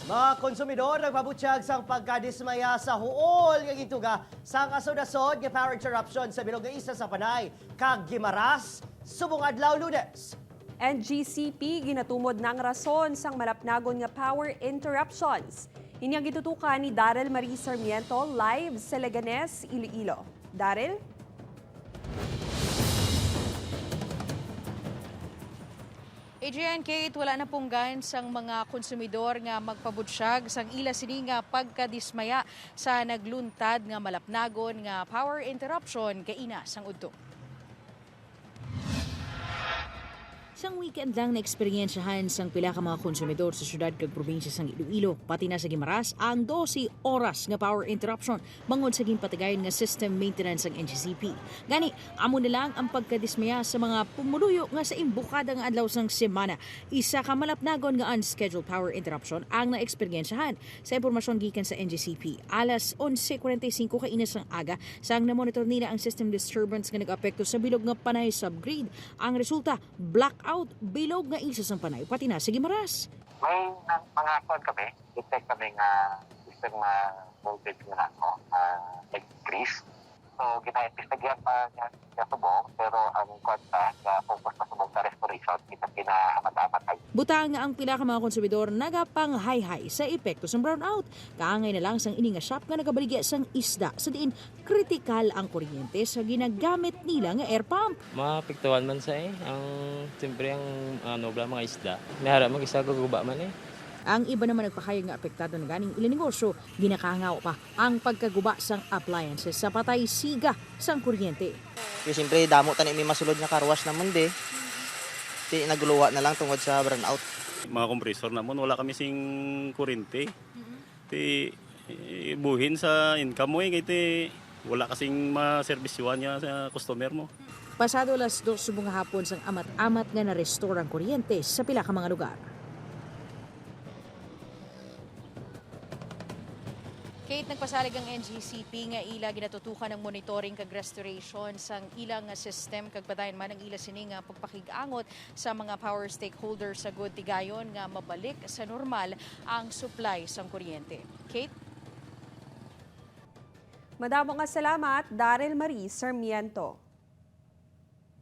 Mga konsumidor nagpabutyag sang pagkadismaya sa huol nga gituga sa kasod-asod nga power interruption sa bilog nga isa sa Panay kag Gimaras subong adlaw Lunes. NGCP ginatumod ng rason sang malapnagon nga power interruptions. Inyang gitutukan ni Daryl Marie Sarmiento live sa Leganes, Iloilo. Daryl? Adrian, Kate, wala na punggan sang mga konsumidor nga magpabutsyag sang ila sini nga pagkadismaya sa nagluntad nga malapnagon nga power interruption kaina sang udto. Sang weekend lang na eksperyensyahan sang pila ka mga konsumidor sa syudad kag probinsya sang Iloilo, pati na sa Gimaras, ang 12 oras nga power interruption bangod sa ginpatigayon nga system maintenance ang NGCP. Gani, amo na lang ang pagkadismaya sa mga pumuluyo nga sa imbukada nga adlaw sang semana. Isa ka malapnagon nga unscheduled power interruption ang naeksperyensyahan. Sa impormasyon gikan sa NGCP, alas 11:45 kaina sang aga sang na-monitor nila ang system disturbance nga nag-apekto sa bilog nga Panay subgrid. Ang resulta, blackout bilog nga isa sang Panay pati na sa Gimaras. May mga kwan kami, detect kami nga system voltage nga ako, increase. So, gina-investigyan pa niya subong, pero ang kwan pa, focus pa subong sa restoration, kita kinahamat-amat ay. Butang nga ang pila ka mga konsumidor nagapang hay-hay sa epekto sa brownout. Kaangay na lang sang ini nga shop nga nagabaligya sang isda sa diin kritikal ang kuryente sa ginagamit nila nga air pump. Maapektuhan man sa siyempre ang mga isda. May harap mag-isa guguba man Ang iba naman nagpahayag nga apektado na ganing ilang negosyo, ginakangaw pa ang pagkaguba sang appliances sa patay siga sang kuryente. Kasi siyempre damo tani may masulod na karwas naman de. Ti nagluwa na lang tungod sa brownout. Mga kompresor naman wala kami sing kuryente. Ti buhin sa income mo kay ti wala kasing ma-servisyuhan niya sa customer mo. Pasado alas 2 subong hapon sang amat-amat nga na-restore ang kuryente sa pila ka mga lugar. Kate, nagpasalig ang NGCP nga ila ginatutukan ng monitoring kag restoration sang ilang system kag padayon man ang ila sini nga pagpakig-angot sa mga power stakeholders sa good tigayon nga mabalik sa normal ang supply sang kuryente. Kate? Madamo nga salamat, Daryl Marie Sarmiento.